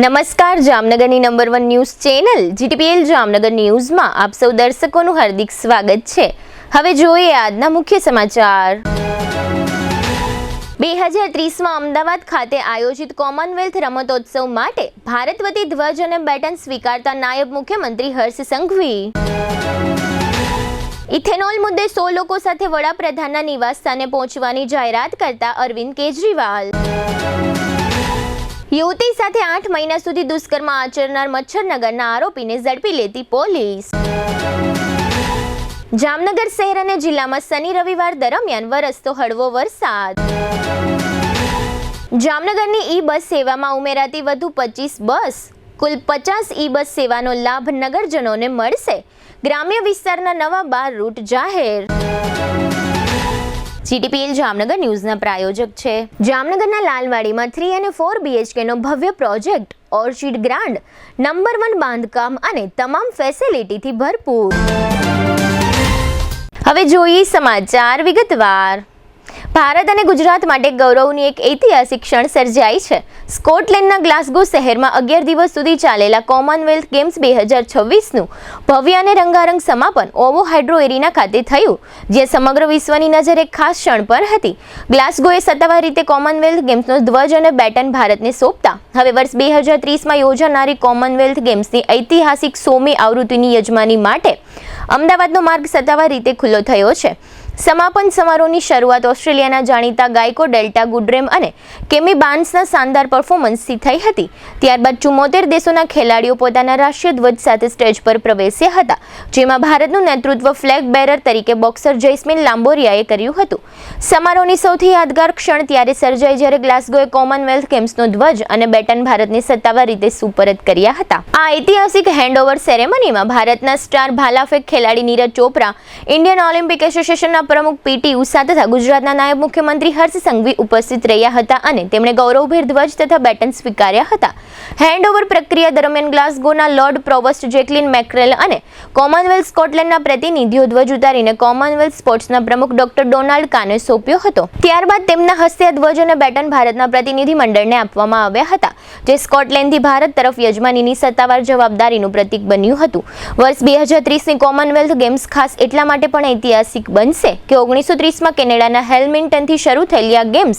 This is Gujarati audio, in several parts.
નમસ્કાર, જામનગરની number 1 news channel GTPL Jamnagar ન્યૂઝમાં આપ સૌ દર્શકોનું હાર્દિક સ્વાગત છે। હવે જોઈએ આજના મુખ્ય સમાચાર। 2030માં અમદાવાદ ખાતે આયોજિત કોમનવેલ્થ રમતોત્સવ માટે ભારત વતી ધ્વજ અને બેટન સ્વીકારતા નાયબ મુખ્યમંત્રી હર્ષ સંઘવી। ઇથેનોલ મુદ્દે 100 લોકો સાથે વડાપ્રધાનના નિવાસસ્થાને પહોંચવાની જાહેરાત કરતા અરવિંદ કેજરીવાલ। યુવતી સાથે 8 મહિના સુધી દુષ્કર્મ આચરનાર મચ્છરનગરના આરોપીને ઝડપી લેતી પોલીસ। જામનગર શહેર અને જિલ્લામાં શનિ રવિવાર દરમિયાન વરસતો હળવો વરસાદ। જામનગરની ઈ બસ સેવામાં ઉમેરાતી વધુ 25 બસ, કુલ 50 ઈ બસ સેવાનો લાભ નગરજનોને મળશે। ગ્રામ્ય વિસ્તારના નવા 12 રૂટ જાહેર। જીટીપીએલ જામનગર ન્યૂઝના પ્રાયોજક છે જામનગરના લાલવાડીમાં 3 અને 4 બીએચકેનો ભવ્ય પ્રોજેક્ટ ઓર્ચિડ ગ્રાન્ડ નંબર 1 બાંધકામ અને તમામ ફેસિલિટીથી ભરપૂર। હવે જોઈએ સમાચાર વિગતવાર। ભારત અને ગુજરાત માટે ગૌરવની એક ઐતિહાસિક ક્ષણ સર્જાઈ છે। સ્કોટલેન્ડના ગ્લાસગો શહેરમાં 11 દિવસ સુધી ચાલેલા કોમનવેલ્થ ગેમ્સ 2026નું ભવ્ય અને રંગારંગ સમાપન ઓવો હાઇડ્રો એરિના ખાતે થયું, જે સમગ્ર વિશ્વની નજર એક ખાસ ક્ષણ પર હતી। ગ્લાસગોએ સત્તાવાર રીતે કોમનવેલ્થ ગેમ્સનો ધ્વજ અને બેટન ભારતને સોંપતા હવે વર્ષ 2030માં યોજાનારી કોમનવેલ્થ ગેમ્સની ઐતિહાસિક 100મી આવૃત્તિની યજમાની માટે અમદાવાદનો માર્ગ સત્તાવાર રીતે ખુલ્લો થયો છે। સમાપન સમારોહની શરૂઆત ઓસ્ટ્રેલિયાના જાણીતા ગાયકો ડેલ્ટા ગુડરેમ અને કેમી બાર્ન્સના શાનદાર પરફોર્મન્સથી થઈ હતી। ત્યારબાદ 74 દેશોના ખેલાડીઓ પોતાના રાષ્ટ્રીય ધ્વજ સાથે સ્ટેજ પર પ્રવેશ્યા હતા, જેમાં ભારતનું નેતૃત્વ ફ્લેગ બેરર તરીકે બોક્સર જૈસ્મીન લાંબોરિયાએ કર્યું હતું। સમારોહની સૌથી યાદગાર ક્ષણ ત્યારે સર્જાઈ જ્યારે ગ્લાસગોએ કોમનવેલ્થ ગેમ્સનો ધ્વજ અને બેટન ભારતને સત્તાવાર રીતે સુપરત કર્યા હતા। આ ઐતિહાસિક હેન્ડઓવર સેરેમનીમાં ભારતના સ્ટાર ભાલાફેંક ખેલાડી નીરજ ચોપરા, ઇન્ડિયન ઓલિમ્પિક એસોસિએશનના પ્રમુખ પીટી ઉષા તથા ગુજરાતના નાયબ મુખ્યમંત્રી હર્ષ સંઘવી ઉપસ્થિત રહ્યા હતા અને તેમણે ગૌરવભેર ધ્વજ તથા બેટન સ્વીકાર્યા હતા। હેન્ડઓવર પ્રક્રિયા દરમિયાન ગ્લાસગોના લોર્ડ પ્રોવોસ્ટ જેકલિન મેક્રેલ અને કોમનવેલ્થ સ્કોટલેન્ડના પ્રતિનિધિઓ ધ્વજ ઉતારીને કોમનવેલ્થ સ્પોર્ટ્સના પ્રમુખ ડોક્ટર ડોનાલ્ડ કાને સોંપ્યો હતો। ત્યારબાદ તેમના હસ્તે ધ્વજ અને બેટન ભારતના પ્રતિનિધિ મંડળને આપવામાં આવ્યા હતા, જે સ્કોટલેન્ડથી ભારત તરફ યજમાનીની સત્તાવાર જવાબદારીનું પ્રતીક બન્યું હતું। વર્ષ 2030ની કોમનવેલ્થ ગેમ્સ ખાસ એટલા માટે પણ ઐતિહાસિક બનશે કે 1930માં કેનેડાના હેમિલ્ટનથી શરૂ થયેલી આ ગેમ્સ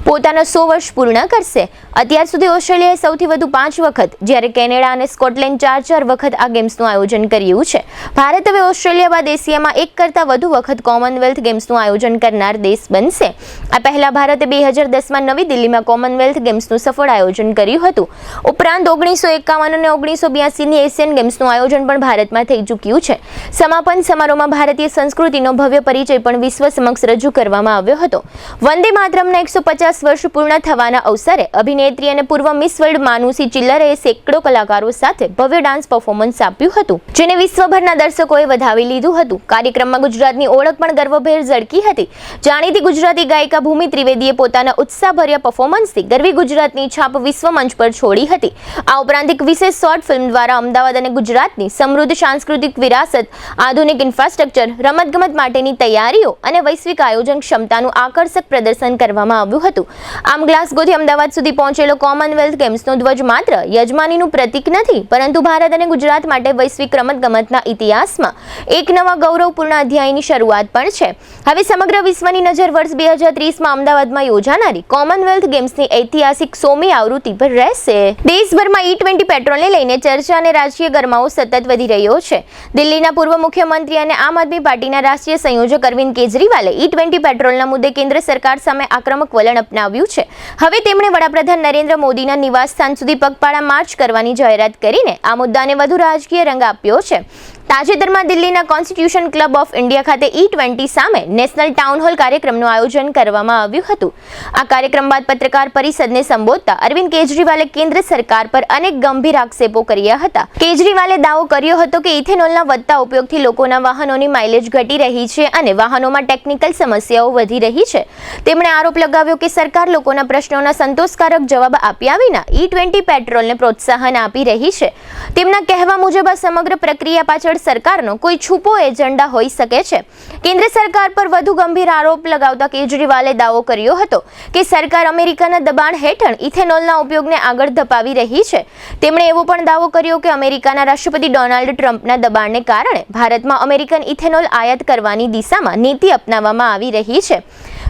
પોતાના 100 વર્ષ પૂર્ણ કરશે। અત્યાર સુધી ઓસ્ટ્રેલિયાએ સૌથી વધુ 5 વખત, જ્યારે કેનેડા અને સ્કોટલેન્ડ 4 વખત આ ગેમ્સનું આયોજન કર્યું છે। ભારત હવે ઓસ્ટ્રેલિયા બાદ એશિયામાં 1 કરતાં વધુ વખત કોમનવેલ્થ ગેમ્સનું આયોજન કરનાર દેશ બનશે। આ પહેલા ભારતે 2010માં નવી દિલ્હીમાં કોમનવેલ્થ ગેમ્સનું સફળ આયોજન કર્યું હતું। ઉપરાંત 1951 અને 1982ની એશિયન ગેમ્સનું આયોજન પણ ભારતમાં થઈ ચૂક્યું છે। સમાપન સમારોહમાં ભારતીય સંસ્કૃતિનો ભવ્ય પરિચય પણ વિશ્વ સમક્ષ રજૂ કરવામાં આવ્યો હતો। વંદે માતરમના 150 વર્ષ પૂર્ણ થવાના અવસરે અભિનેત્રી અને પૂર્વ મિસ વર્લ્ડ માનુષી ચિલ્લરે સેંકડો કલાકારો સાથે ભવ્ય ડાન્સ પરફોર્મન્સ આપ્યું હતું, જેને વિશ્વભરના દર્શકોએ વધાવી લીધું હતું। કાર્યક્રમમાં ગુજરાતની ઓળખ પણ ગર્વભેર ઝળકી હતી। જાણીતી ગુજરાતી ગાયિકા ભૂમિ ત્રિવેદીએ પોતાના ઉત્સાહભર્યા પરફોર્મન્સથી ગરવી ગુજરાતની છાપ વિશ્વ મંચ પર છોડી હતી। આ ઉપરાંત એક વિશેષ શોર્ટ ફિલ્મ દ્વારા અમદાવાદ અને ગુજરાતની સમૃદ્ધ સાંસ્કૃતિક વિરાસત, આધુનિક ઇન્ફ્રાસ્ટ્રક્ચર, રમતગમત માટેની તૈયારીઓ અને વૈશ્વિક આયોજન ક્ષમતાનું આકર્ષક પ્રદર્શન કરવામાં આવ્યું હતું। આમ ગ્લાસગોથી અમદાવાદ સુધી પહોંચેલો કોમનવેલ્થ ગેમ્સનો ધ્વજ માત્ર યજમાનીનું પ્રતીક નથી, પરંતુ ભારત અને ગુજરાત માટે વૈશ્વિક રમતગમતના ઇતિહાસમાં એક નવા ગૌરવપૂર્ણ અધ્યાયની શરૂઆત પણ છે। હવે સમગ્ર વિશ્વની નજર વર્ષ 2030માં અમદાવાદમાં યોજાનારી કોમનવેલ્થ ગેમ્સની ઐતિહાસિક 100મી આવૃત્તિ પર રહેશે। દેશભરમાં E20 પેટ્રોલને લઈને ચર્ચા અને રાજકીય ગરમાવો સતત વધી રહ્યો છે। દિલ્હીના પૂર્વ મુખ્યમંત્રી અને આમ આદમી પાર્ટીના રાષ્ટ્રીય સંયોજક અરવિંદ કેજરીવાલે E20 પેટ્રોલના મુદ્દે કેન્દ્ર સરકાર સામે આક્રમક વલણ અપનાવ્યું છે। હવે તેમણે વડાપ્રધાન નરેન્દ્ર મોદીના નિવાસસ્થાન સુધી પગપાળા માર્ચ કરવાની જાહેરાત કરીને આ મુદ્દાને વધુ રાજકીય રંગ આપ્યો છે। તાજેતરમાં દિલ્હીના કોન્સ્ટિટ્યુશન ક્લબ ઓફ ઇન્ડિયા ખાતે E20 સામે નેશનલ ટાઉન હોલ કાર્યક્રમનું આયોજન કરવામાં આવ્યું હતું। આ કાર્યક્રમ બાદ પત્રકાર પરિષદને સંબોધતા અરવિંદ કેજરીવાલે કેન્દ્ર સરકાર પર અનેક ગંભીર આક્ષેપો કર્યા હતા। કેજરીવાલે દાવો કર્યો હતો કે ઇથેનોલના વધતા ઉપયોગથી લોકોના વાહનોની માઇલેજ ઘટી રહી છે અને વાહનોમાં ટેકનિકલ સમસ્યાઓ વધી રહી છે। તેમણે આરોપ લગાવ્યો કે સરકાર લોકોના પ્રશ્નોના સંતોષકારક જવાબ આપ્યા વિના E20 પેટ્રોલને પ્રોત્સાહન આપી રહી છે। તેમના કહેવા મુજબ આ સમગ્ર પ્રક્રિયા પાછળ પણ સરકારનો કોઈ છુપો એજન્ડા હોઈ શકે છે. કેન્દ્ર સરકાર પર વધુ ગંભીર આરોપ લગાવતા કેજરીવાલે દાવો કર્યો હતો કે સરકાર અમેરિકાના દબાણ હેઠળ ઇથેનોલના ઉપયોગને આગળ ધપાવી રહી છે. તેમણે એવો પણ દાવો કર્યો કે અમેરિકાના રાષ્ટ્રપતિ ડોનાલ્ડ ટ્રમ્પના દબાણને કારણે ભારતમાં અમેરિકન ઇથેનોલ આયાત કરવાની દિશામાં નીતિ અપનાવવામાં આવી રહી છે.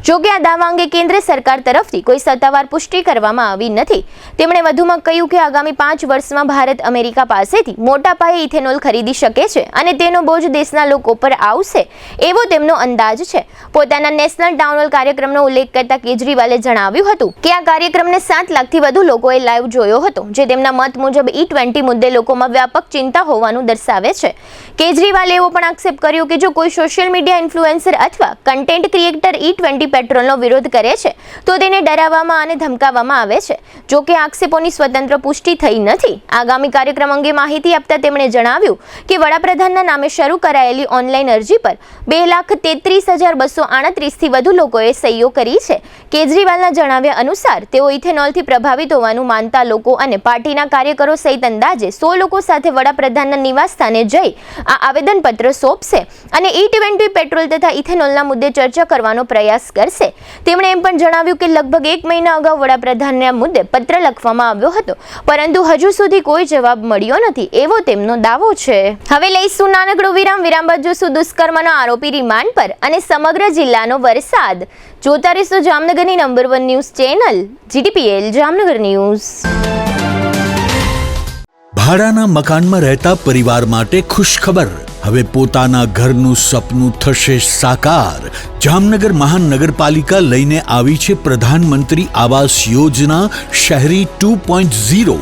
જો કે આ દાવા અંગે કેન્દ્ર સરકાર તરફથી કોઈ સત્તાવાર પુષ્ટિ કરવામાં આવી નથી. તેમણે વધુમાં કહ્યું કે આગામી 5 વર્ષમાં ભારત અમેરિકા પાસેથી મોટા પાયે ઇથેનોલ ખરીદી શકે છે અને તેનો બોજ દેશના લોકો પર આવશે એવો તેમનો અંદાજ છે. પોતાના નેશનલ ટાઉન હોલ કાર્યક્રમનો ઉલ્લેખ કરતા કેજરીવાલે જણાવ્યું હતું કે આ કાર્યક્રમને 7 લાખથી વધુ લોકોએ લાઈવ જોયો હતો, જે તેમના મત મુજબ E20 મુદ્દે લોકોમાં વ્યાપક ચિંતા હોવાનું દર્શાવે છે. કેજરીવાલે એવો પણ આક્ષેપ કર્યો કે જો કોઈ સોશિયલ મીડિયા ઇન્ફ્લુએન્સર અથવા કન્ટેન્ટ ક્રિએટર E20 પેટ્રોલનો વિરોધ કરે છે તો તેને ડરાવવામાં અને ધમકાવવામાં આવે છે. જો કે આક્ષેપોની સ્વતંત્ર પુષ્ટિ થઈ નથી. આગામી કાર્યક્રમ અંગે માહિતી આપતા તેમણે જણાવ્યું કે વડાપ્રધાનના નામે શરૂ કરાયેલી ઓનલાઈન અરજી પર 2,33,238 થી વધુ લોકોએ સહીઓ કરી છે. કેજરીવાલના જણાવ્યા અનુસાર તેઓ ઇથેનોલથી પ્રભાવિત હોવાનું માનતા લોકો અને પાર્ટીના કાર્યકરો સહિત અંદાજે 100 લોકો સાથે વડાપ્રધાનના નિવાસ સ્થાને જઈ આ આવેદનપત્ર સોંપશે અને E20 પેટ્રોલ તથા ઇથેનોલના મુદ્દે ચર્ચા કરવાનો પ્રયાસ કરશે. તેમણે એમ પણ જણાવ્યું કે લગભગ 1 મહિના અગાઉ વડાપ્રધાનને આ મુદ્દે પત્ર લખવામાં આવ્યો હતો, પરંતુ હજુ સુધી કોઈ જવાબ મળ્યો નથી એવો તેમનો દાવો છે. હવે લઈશું નાનકડો વિરામ બાદ જોશું દુષ્કર્મનો આરોપી રિમાન્ડ પર અને સમગ્ર જિલ્લાનો વરસાદ. જોતા રહેશો જામનગરની number 1 news channel GTPL Jamnagar news. ભાડાના મકાનમાં રહેતા પરિવાર માટે ખુશખબર. હવે પોતાના ઘરનું સપનું થશે સાકાર. જામનગર મહાનગરપાલિકા લઈને આવી છે પ્રધાનમંત્રી આવાસ યોજના શહેરી 2.0.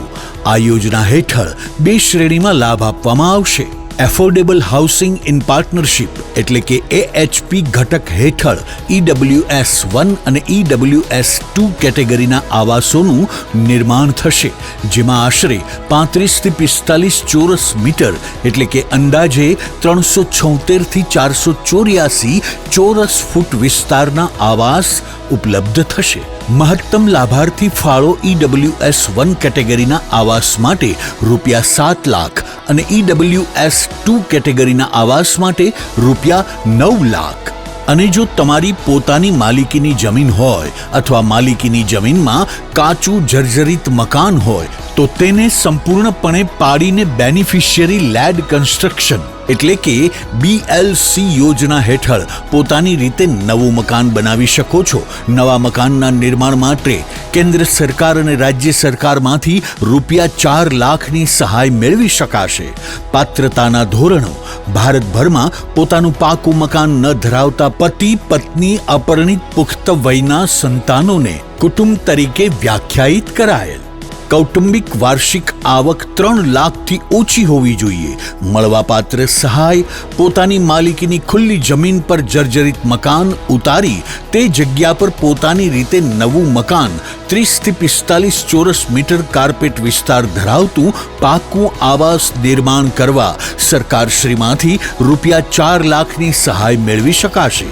આ યોજના હેઠળ 2 શ્રેણીમાં લાભ આપવામાં આવશે. એફોર્ડેબલ હાઉસિંગ ઇન પાર્ટનરશિપ એટલે કે AHP ઘટક હેઠળ EWS 1 અને EWS 2 કેટેગરીના આવાસોનું નિર્માણ થશે, જેમાં આશરે 35 થી 45 ચોરસ મીટર એટલે કે અંદાજે 376 થી 484 ચોરસ ફૂટ વિસ્તારના આવાસ ઉપલબ્ધ થશે. મહત્તમ લાભાર્થી ફાળો EWS 1 કેટેગરીના આવાસ માટે ₹7 લાખ અને EWS 2 કેટેગરીના આવાસ માટે ₹9 લાખ. અને જો તમારી પોતાની માલિકીની જમીન હોય અથવા માલિકીની જમીનમાં કાચું જર્જરિત મકાન હોય તો તેને સંપૂર્ણપણે પાડીને બેનિફિશિયરી લેડ કન્સ્ટ્રક્શન એટલે કે BLC યોજના હેઠળ પોતાની રીતે નવું મકાન બનાવી શકો છો. નવા મકાનના નિર્માણ માટે કેન્દ્ર સરકાર અને રાજ્ય સરકારમાંથી ₹4 લાખની સહાય મેળવી શકાશે. પાત્રતાના ધોરણો: ભારતભરમાં પોતાનું પાકું મકાન ન ધરાવતા પતિ પત્ની અપરિણિત પુખ્ત વયના સંતાનોને કુટુંબ તરીકે વ્યાખ્યાયિત કરાયેલ. કૌટુંબિક વાર્ષિક આવક 3 લાખથી ઓછી હોવી જોઈએ. મળવાપાત્ર સહાય: પોતાની માલિકીની ખુલ્લી જમીન પર જર્જરિત મકાન ઉતારી તે જગ્યા પર પોતાની રીતે નવું મકાન 30 થી 45 ચોરસ મીટર કાર્પેટ વિસ્તાર ધરાવતું પાકું આવાસ નિર્માણ કરવા સરકારશ્રીમાંથી ₹4 લાખની સહાય મેળવી શકાશે.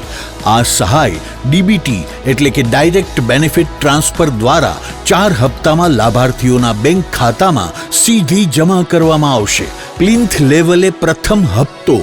આ સહાય DBT એટલે કે ડાયરેક્ટ બેનિફિટ ટ્રાન્સફર દ્વારા 4 હપ્તામાં લાભાર્થીઓના બેંક ખાતામાં સીધી જમા કરવામાં આવશે. પ્લિન્થ લેવલે પ્રથમ હપ્તો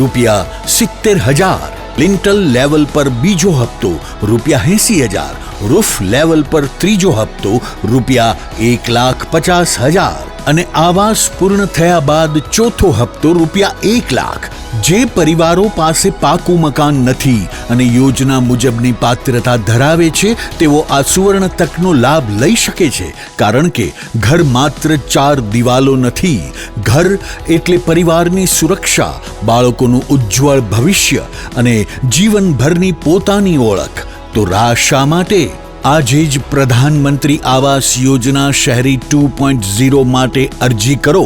₹70,000, લિન્ટલ લેવલ પર બીજો હપ્તો ₹80,000, રૂફ લેવલ પર ત્રીજો હપ્તો ₹1,50,000 અને આવાસ પૂર્ણ થયા બાદ ચોથો હપ્તો ₹1 લાખ. જે પરિવારો પાસે પાકું મકાન નથી અને યોજના મુજબની પાત્રતા ધરાવે છે તેઓ આ સુવર્ણ તકનો લાભ લઈ શકે છે, કારણ કે ઘર માત્ર 4 દિવાલો નથી. ઘર એટલે પરિવારની સુરક્ષા, બાળકોનું ઉજ્જવળ ભવિષ્ય અને જીવનભરની પોતાની ઓળખ. તો રાહ શા માટે? આજે જ પ્રધાનમંત્રી આવાસ યોજના શહેરી 2.0 માટે અરજી કરો.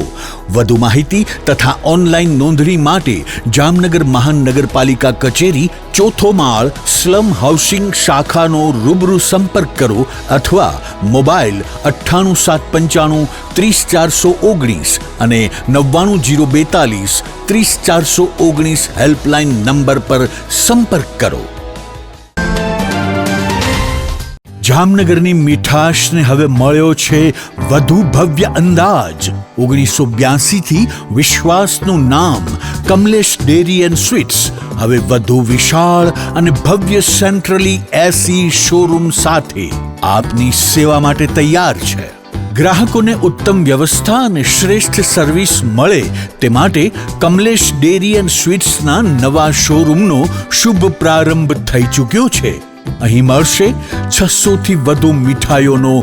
વધુ માહિતી તથા ઓનલાઈન નોંધણી માટે જામનગર મહાનગરપાલિકા કચેરી 4થો માળ સ્લમ હાઉસિંગ શાખાનો રૂબરૂ સંપર્ક કરો અથવા મોબાઈલ 98 795 30419 અને 99 042 30419 હેલ્પલાઇન નંબર પર સંપર્ક કરો. જામનગરની મીઠાશને હવે મળ્યો છે વધુ ભવ્ય અંદાજ. 1982 થી વિશ્વાસનું નામ કમલેશ ડેરી એન્ડ સ્વીટ્સ હવે વધુ વિશાળ અને ભવ્ય સેન્ટ્રલી એસી શોરૂમ સાથે આપની સેવા માટે તૈયાર છે. ગ્રાહકોને ઉત્તમ વ્યવસ્થા અને શ્રેષ્ઠ સર્વિસ મળે તે માટે કમલેશ ડેરી એન્ડ સ્વીટ્સના નવા શોરૂમનો શુભ પ્રારંભ થઈ ચૂક્યો છે. અહીં મળશે 600થી વધુ મીઠાઈઓનો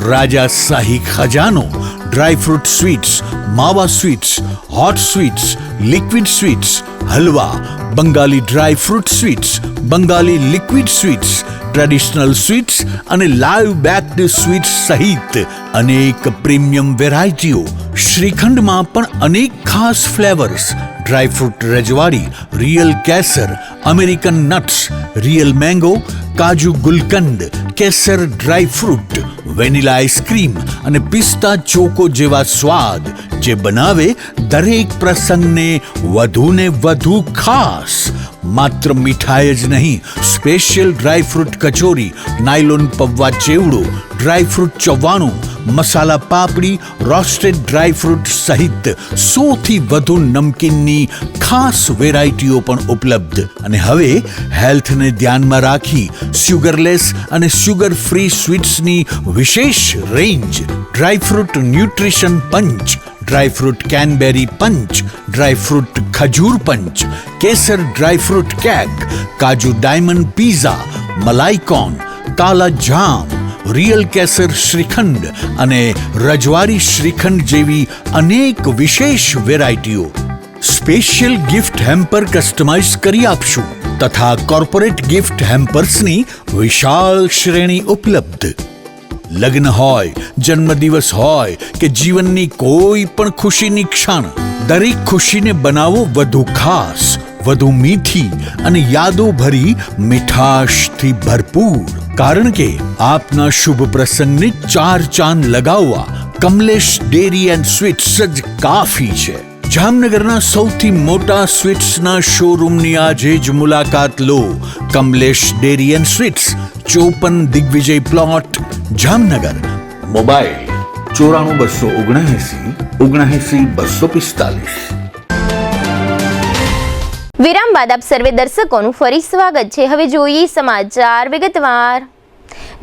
રાજાશાહી ખજાનો, ડ્રાયફ્રૂટ સ્વીટ્સ, માવા sweets, hot sweets, liquid sweets, halwa, Bengali dry fruit sweets, Bengali liquid sweets, traditional sweets અને લાઈવ બેક્ડ સ્વીટ્સ સહિત અનેક પ્રીમિયમ વેરાયટીઓ. શ્રીખંડમાં પણ અનેક ખાસ ફ્લેવર્સ, ડ્રાયફ્રૂટ રજવાડી, રિયલ કેસર, અમેરિકન નટ્સ, રિયલ મેંગો, કાજુ ગુલકંદ, કેસર ડ્રાયફ્રૂટ, વેનીલા આઈસ્ક્રીમ અને પિસ્તા ચોકો જેવા સ્વાદ જે બનાવે દરેક પ્રસંગને વધુને વધુ ખાસ. માત્ર મીઠાઈ જ નહીં, સ્પેશિયલ ડ્રાયફ્રૂટ કચોરી, નાયલોન પૌવા ચેવડો, ડ્રાયફ્રૂટ ચવાણું, મસાલા પાપડી, રોસ્ટેડ ડ્રાયફ્રૂટ સહિત 100થી વધુ નમકીનની ખાસ વેરાયટીઓ પણ ઉપલબ્ધ. અને હવે હેલ્થને ધ્યાનમાં રાખી સુગરલેસ અને સુગર ફ્રી સ્વીટ્સની વિશેષ રેન્જ, ડ્રાયફ્રૂટ ન્યુટ્રિશન પંચ, ડ્રાયફ્રૂટ કેનબેરી પંચ, ડ્રાયફ્રૂટ ખજૂર પંચ, કેસર ડ્રાયફ્રૂટ કેક, કાજુ ડાયમંડ પીઝા, મલાઈકોન, કાલા જામ, રિયલ કેસર શ્રીખંડ અને રજવાડી શ્રીખંડ જેવી અનેક વિશેષ વેરાયટીઓ. સ્પેશિયલ ગિફ્ટ હેમ્પર કસ્ટમાઇઝ કરી આપશું તથા કોર્પોરેટ ગિફ્ટ હેમ્પર્સની વિશાળ શ્રેણી ઉપલબ્ધ. લગ્ન હોય, જન્મદિવસ હોય કે જીવનની કોઈ પણ ખુશીની ક્ષણ, દરેક ખુશીને બનાવો વધુ ખાસ, વધુ મીઠી અને યાદો ભરી મીઠાશથી ભરપૂર. કારણ કે આપના શુભ પ્રસંગને 4 ચાંદ લગાવવા કમલેશ ડેરી એન્ડ સ્વીટ્સ જ કાફી છે. જામનગરના સૌથી મોટા સ્વીટ્સના શોરૂમની આજે જ મુલાકાત લો. Kamlesh dairy and sweets, 54 Digvijay plot, Jamnagar. Mobile 9427797245. વિરામ બાદ આપ સર્વે દર્શકોનું ફરી સ્વાગત છે. હવે જોઈએ સમાચાર વિગતવાર.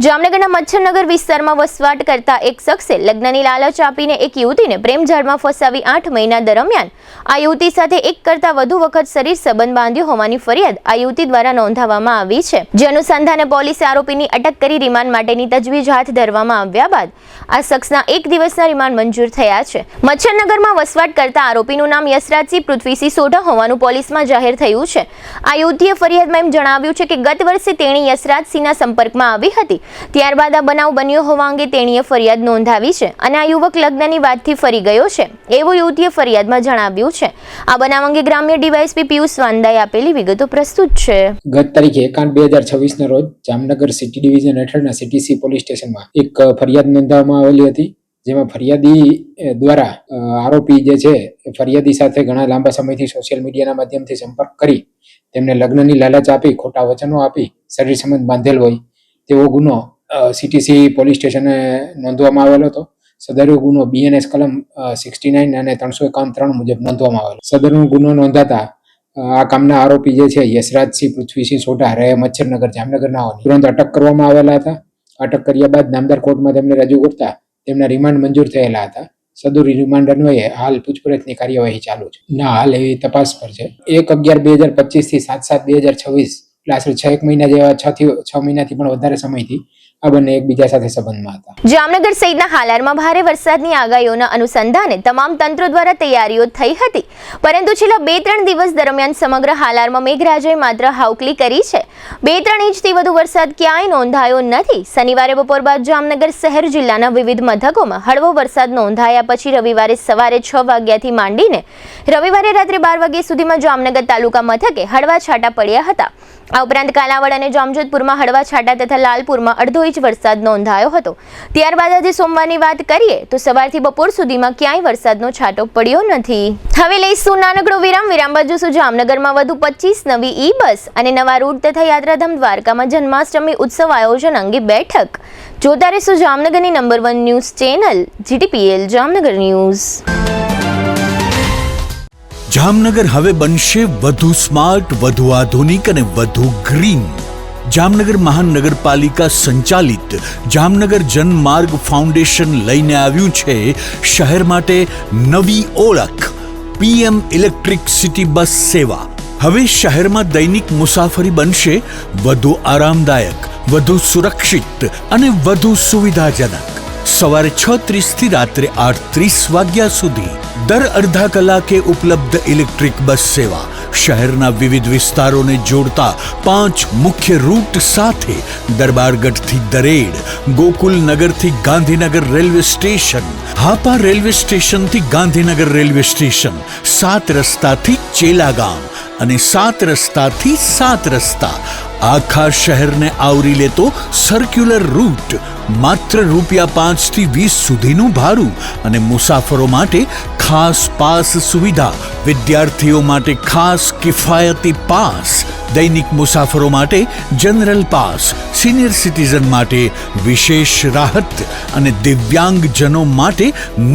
જામનગરના મચ્છરનગર વિસ્તારમાં વસવાટ કરતા એક શખ્સે લગ્નની લાલચ આપીને એક યુવતીને પ્રેમજાળમાં ફસાવી 8 મહિના દરમિયાન આ યુવતી સાથે એક કરતાં વધુ વખત શરીર સંબંધ બાંધ્યો હોવાની ફરિયાદ આ યુવતી દ્વારા નોંધાવવામાં આવી છે. જે અનુસંધાને પોલીસે આરોપીની અટક કરી રિમાન્ડ માટેની તજવીજ હાથ ધરવામાં આવ્યા બાદ આ શખ્સના 1 દિવસના રિમાન્ડ મંજૂર થયા છે. મચ્છરનગરમાં વસવાટ કરતા આરોપીનું નામ યશરાજસિંહ પૃથ્વીસિંહ સોઢા હોવાનું પોલીસમાં જાહેર થયું છે. આ યુવતીએ ફરિયાદમાં એમ જણાવ્યું છે કે ગત વર્ષે તેણી યશરાજસિંહના સંપર્કમાં આવી હતી. ત્યારબાદ આ બનાવ બન્યો હોવા અંગે તેણીએ ફરિયાદ નોંધાવી છે અને આ યુવક લગ્નની વાતથી ફરી ગયો છે એવું યુવતીએ ફરિયાદમાં જણાવ્યું છે. આ બનાવ અંગે ગ્રામ્ય ડીવાયએસપી પિયુષ વાંદાએ આપેલી વિગતો પ્રસ્તુત છે. ગત તારીખે 1/8/2026 ના રોજ જામનગર સિટી ડિવિઝન હેઠળના સીટીસી પોલીસ સ્ટેશનમાં એક ફરિયાદ નોંધાવવામાં આવેલી હતી. જેમાં ફરિયાદી દ્વારા આરોપી જે છે ફરિયાદી સાથે ઘણા લાંબા સમયથી સોશિયલ મીડિયાના માધ્યમથી સંપર્ક કરી તેમને લગ્નની લાલચ આપી ખોટા વચનો આપી શરીર સંબંધ બાંધેલ હોય તેવો ગુનો સીટીસી પોલીસ સ્ટેશને નોંધવામાં આવેલો હતો. સદરનો ગુનો BNS કલમ 69 અને 351(3) મુજબ નોંધવામાં આવેલો. સદરનો ગુનો નોંધાતા આ કામના આરોપી જે છે યશરાજસિંહ પૃથ્વીસિંહ સોઢા રહે મચ્છરનગર જામનગરના તુરંત અટક કરવામાં આવેલા હતા. અટક કર્યા બાદ નામદાર કોર્ટમાં તેમને રજૂ કરતા તેમના રિમાન્ડ મંજૂર થયેલા હતા. સદરી રિમાન્ડ અન્વયે હાલ પૂછપરછની કાર્યવાહી ચાલુ છે. હાલ એવી તપાસ પર છે. 1/11/2025 થી 7/7/2026 આશરે 6 મહિના જેવા 6 મહિનાથી પણ વધારે સમયથી આ બંને એકબીજા સાથે સંબંધમાં હતા. જામનગર સહિતના હાલારમાં ભારે વરસાદની આગાહીઓના અનુસંધાને તમામ તંત્રો દ્વારા તૈયારીઓ થઈ હતી. પરંતુ છેલ્લા 2-3 દિવસ દરમિયાન સમગ્ર હાલારમાં મેઘરાજાએ માત્ર હાવકલી કરી છે. 2-3 ઇંચથી વધુ વરસાદ ક્યાંય નોંધાયો નથી. શનિવારે બપોર બાદ જામનગર શહેર જિલ્લાના વિવિધ મથકોમાં હળવો વરસાદ નોંધાયા પછી રવિવારે સવારે 6 વાગ્યાથી માંડીને રવિવારે રાત્રે 12 વાગ્યા સુધીમાં જામનગર તાલુકા મથકે હળવા છાંટા પડ્યા હતા. આ ઉપરાંત કાલાવડ અને જામજોધપુરમાં હળવા છાંટા તથા લાલપુરમાં 1/2 ઇંચ વરસાદ નોંધાયો હતો. ત્યારબાદ આજે સોમવારની વાત કરીએ તો સવારથી બપોર સુધીમાં ક્યાંય વરસાદનો છાંટો પડ્યો નથી. હવે લઈશું નાનકડો વિરામ. વિરામ બાદ જોશું જામનગરમાં વધુ 25 નવી ઈ-બસ અને નવા રૂટ તથા યાત્રાધામ દ્વારકામાં જન્માષ્ટમી ઉત્સવ આયોજન અંગે બેઠક. જોતા રહેશું જામનગરની number 1 news channel GTPL Jamnagar news. Jamnagar હવે બનશે વધુ સ્માર્ટ, વધુ આધુનિક અને વધુ ગ્રીન. જામનગર મહાનગરપાલિકા સંચાલિત જામનગર જનમાર્ગ ફાઉન્ડેશન લઈને આવ્યું છે શહેર માટે નવી ઓળખ, PM ઇલેક્ટ્રિક સિટી બસ સેવા. હવે શહેરમાં દૈનિક મુસાફરી બનશે વધુ આરામદાયક, વધુ સુરક્ષિત અને વધુ સુવિધાજનક. સવારે 6:30 થી રાત્રે 8:30 વાગ્યા સુધી દર અડધા કલાકે ઉપલબ્ધ ઇલેક્ટ્રિક બસ સેવા. શહેરના વિવિધ વિસ્તારોને જોડતા 5 મુખ્ય રૂટ સાથે દરબારગઢથી દરેડ, ગોકુલનગરથી Gandhinagar railway station, Hapa railway સ્ટેશનથી ગાંધીનગર રેલવે સ્ટેશન, 7 રસ્તાથી ચેલાગામ અને 7 રસ્તાથી 7 રસ્તા. આખા શહેરને આવરી લેતો સર્ક્યુલર રૂટ. માત્ર ₹5 થી 20 સુધીનું ભાડું અને મુસાફરો માટે ખાસ પાસ સુવિધા. વિદ્યાર્થીઓ માટે ખાસ કિફાયતી પાસ, દૈનિક મુસાફરો માટે જનરલ પાસ, સિનિયર સિટીઝન માટે વિશેષ રાહત અને દિવ્યાંગજનો માટે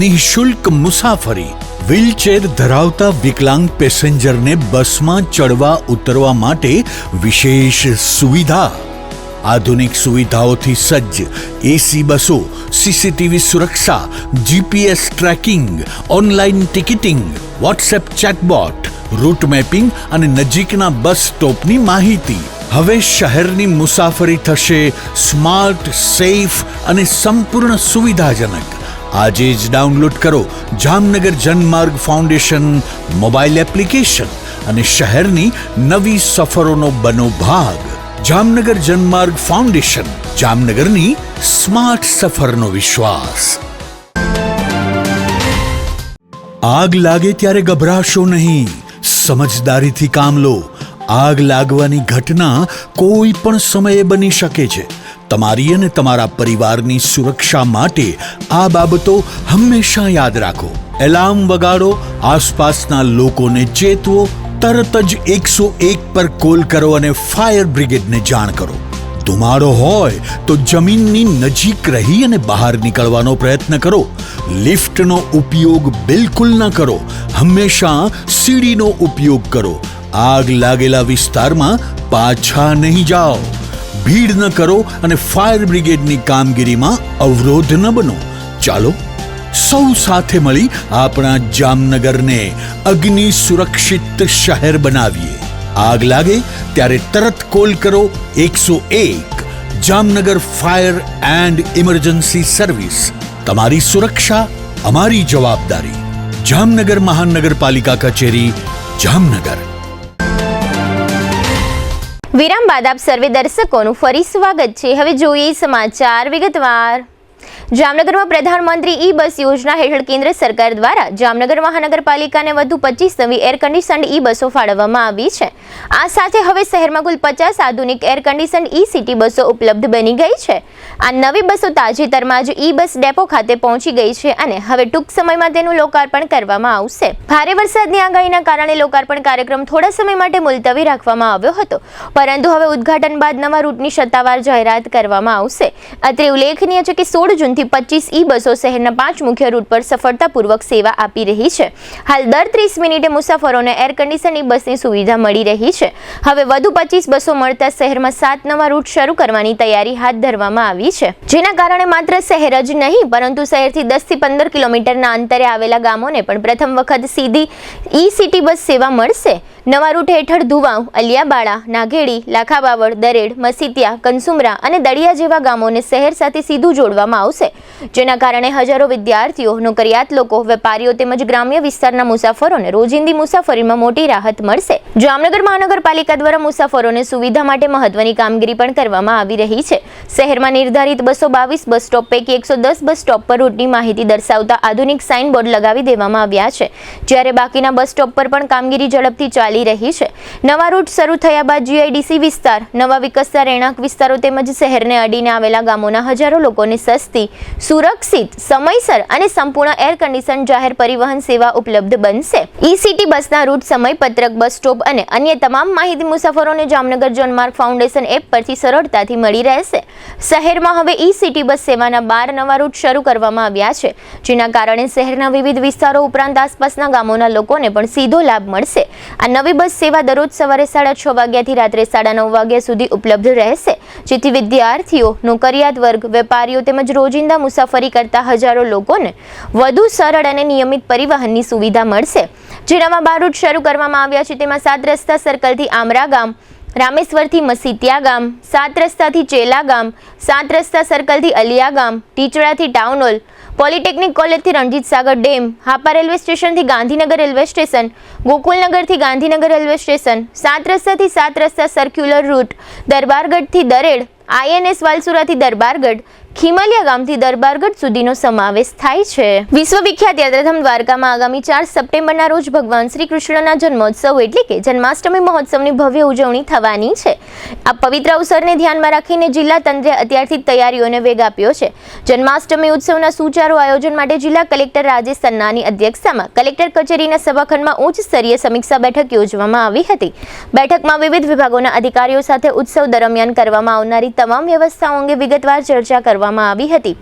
નિઃશુલ્ક મુસાફરી. વ્હીલચેર ધરાવતા વિકલાંગ પેસેન્જરને બસમાં ચડવા ઉતરવા માટે વિશેષ સુવિધા. આધુનિક સુવિધાઓથી સજ્જ AC બસો, CCTV સુરક્ષા, GPS tracking, online ticketing, WhatsApp chatbot, route mapping અને નજીકના બસ સ્ટોપની માહિતી. હવે શહેરની મુસાફરી થશે સ્માર્ટ, સેફ અને સંપૂર્ણ સુવિધાજનક. આજે જ ડાઉનલોડ કરો Jamnagar Janmarg foundation mobile application અને શહેરની નવી સફરોનો બનો ભાગ. જામનગર જનમાર્ગ ફાઉન્ડેશન, જામનગરની સ્માર્ટ સફરનો વિશ્વાસ. આગ લાગે ત્યારે ગભરાશો નહીં, સમજદારીથી કામ લો. આગ લાગવાની ઘટના કોઈ પણ સમયે બની શકે છે. તમારી અને તમારા પરિવારની સુરક્ષા માટે આ બાબતો હંમેશા યાદ રાખો. એલાર્મ વગાડો, આસપાસના લોકોને ચેતવો, તરત જ 101 પર કોલ કરો અને ફાયર બ્રિગેડને જાણ કરો. ધુમાડો હોય તો જમીનની નજીક રહી અને બહાર નીકળવાનો પ્રયત્ન કરો. લિફ્ટનો ઉપયોગ બિલકુલ ન કરો. હંમેશા સીડીનો ઉપયોગ કરો. આગ લાગેલા વિસ્તારમાં પાછા નહીં જાઓ. ભીડ ન કરો અને ફાયર બ્રિગેડની કામગીરીમાં અવરોધ ન બનો. ચાલો સૌ સાથે મળી આપણા જામનગરને અગ્નિ સુરક્ષિત શહેર બનાવીએ. આગ લાગે ત્યારે તરત કોલ કરો 101. Jamnagar fire and emergency service. તમારી સુરક્ષા અમારી જવાબદારી. જામનગર મહાનગરપાલિકા કચેરી, જામનગર. વિરામ બાદ આપ સર્વે દર્શકોનું ફરી સ્વાગત છે. હવે જોઈએ સમાચાર વિગતવાર. જામનગરમાં પ્રધાનમંત્રી ઈ બસ યોજના હેઠળ કેન્દ્ર સરકાર દ્વારા જામનગર મહાનગરપાલિકાને વધુ 25 નવી એર કન્ડિશન્ડ ઈ બસો ફાળવવામાં આવી છે. આ સાથે હવે શહેરમાં કુલ 50 આધુનિક એર કન્ડિશન્ડ ઈ સિટી બસો ઉપલબ્ધ બની ગઈ છે. આ નવી બસો તાજેતરમાં જ ઈ બસ ડેપો ખાતે પહોંચી ગઈ છે અને હવે ટૂંક સમયમાં તેનું લોકાર્પણ કરવામાં આવશે. ભારે વરસાદની આગાહીના કારણે લોકાર્પણ કાર્યક્રમ થોડા સમય માટે મુલતવી રાખવામાં આવ્યો હતો, પરંતુ હવે ઉદ્ઘાટન બાદ નવા રૂટની સત્તાવાર જાહેરાત કરવામાં આવશે. અત્રે ઉલ્લેખનીય છે કે 16 જૂનથી 25 ઈ બસો શહેરના 5 મુખ્ય રૂટ પર સફળતાપૂર્વક સેવા આપી રહી છે. હાલ દર 30 મિનિટે મુસાફરોને એર કન્ડિશન ઈ બસની સુવિધા મળી રહી છે. હવે વધુ 25 બસો મળતા શહેરમાં 7 નવા રૂટ શરૂ કરવાની તૈયારી હાથ ધરવામાં આવી છે, જેના કારણે માત્ર શહેર જ નહીં પરંતુ શહેરથી 10 થી 15 કિલોમીટરના અંતરે આવેલા ગામોને પણ પ્રથમ વખત સીધી ઈ સિટી બસ સેવા મળશે. નવા રૂટ હેઠળ ધુવાવ, અલિયાબાડા, નાઘેડી, લાખાબાવડ, દરેડ, મસીતિયા, કનસુમરા અને દળિયા જેવા ગામોને શહેર સાથે સીધું જોડવામાં આવશે, જેના કારણે હજારો વિદ્યાર્થીઓ, નોકરિયાત લોકો, વેપારીઓ તેમજ ગ્રામ્ય વિસ્તારના મુસાફરોને રોજિંદી મુસાફરીમાં મોટી રાહત મળશે. જામનગર મહાનગરપાલિકા દ્વારા મુસાફરોને સુવિધા માટે મહત્વની કામગીરી પણ કરવામાં આવી રહી છે. શહેરમાં નિર્ધારિત 222 બસ સ્ટોપ પૈકી 110 બસ સ્ટોપ પર રૂટની માહિતી દર્શાવતા આધુનિક સાઇન બોર્ડ લગાવી દેવામાં આવ્યા છે, જ્યારે બાકીના બસ સ્ટોપ પર પણ કામગીરી ઝડપથી ચાલી રહી છે. નવા રૂટ શરૂ થયા બાદ GIDC વિસ્તાર, નવા વિકસતા રહેણાંક વિસ્તારો તેમજ શહેરને અડીને આવેલા ગામોના હજારો લોકોને સસ્તી સુરક્ષિત, સમયસર અને સંપૂર્ણ એર કન્ડિશન જાહેર પરિવહન સેવા ઉપલબ્ધ બનશે. ઈ-સિટી બસના રૂટ, સમયપત્રક, બસ સ્ટોપ અને અન્ય તમામ માહિતી મુસાફરોને જામનગર જનમાર્ગ ફાઉન્ડેશન એપ પરથી સરળતાથી મળી રહેશે. શહેરમાં હવે ઈ-સિટી બસ સેવાના 12 નવા રૂટ શરૂ કરવામાં આવ્યા છે, જેના કારણે શહેરના વિવિધ વિસ્તારો ઉપરાંત આસપાસના ગામોના લોકોને પણ સીધો લાભ મળશે. આ નવી બસ સેવા દરરોજ સવારે 6:30 વાગ્યાથી રાત્રે 9:30 વાગ્યા સુધી ઉપલબ્ધ રહેશે, જેથી વિદ્યાર્થીઓ, નોકરિયાત વર્ગ, વેપારીઓ તેમજ રોજિંદા મુસાફરી કરતા હજારો લોકોને વધુ સરળ અને નિયમિત પરિવહનની સુવિધા મળશે. જે નવા 12 રૂટ શરૂ કરવામાં આવ્યા છે તેમાં 7 રસ્તા સર્કલથી આમરા ગામ, રામેશ્વરથી મસીતિયા ગામ, 7 રસ્તાથી ચેલા ગામ, 7 રસ્તા સર્કલથી અલિયા ગામ, ટીચડાથી ટાઉન હોલ, પોલિટેકનિક કોલેજથી રણજીત સાગર ડેમ, હાપા રેલવે સ્ટેશનથી ગાંધીનગર રેલવે સ્ટેશન, ગોકુલનગરથી ગાંધીનગર રેલવે સ્ટેશન, 7 રસ્તાથી 7 રસ્તા circular route, Darbargadh Dared, INS વાલસુરાથી દરબારગઢ, ખીમલિયા ગામથી દરબારગઢ સુધીનો સમાવેશ થાય છે. વિશ્વવિખ્યાત યાત્રાધામ દ્વારકામાં આગામી 4 સપ્ટેમ્બરના રોજ ભગવાન શ્રી કૃષ્ણના જન્મોત્સવ એટલે કે જન્માષ્ટમી મહોત્સવની ભવ્ય ઉજવણી થવાની છે. આ પવિત્ર અવસરને ધ્યાનમાં રાખીને જિલ્લા તંત્રે અત્યારથી તૈયારીઓને વેગ આપ્યો છે. જન્માષ્ટમી ઉત્સવના સુચારુ આયોજન માટે જિલ્લા કલેક્ટર રાજેશ સન્નાની અધ્યક્ષતામાં કલેક્ટર કચેરીના સભાખંડમાં ઉચ્ચ સ્તરીય સમીક્ષા બેઠક યોજવામાં આવી હતી. બેઠકમાં વિવિધ વિભાગોના અધિકારીઓ સાથે ઉત્સવ દરમિયાન કરવામાં આવનારી તમામ વ્યવસ્થાઓ અંગે વિગતવાર ચર્ચા કરવામાં આવી હતી.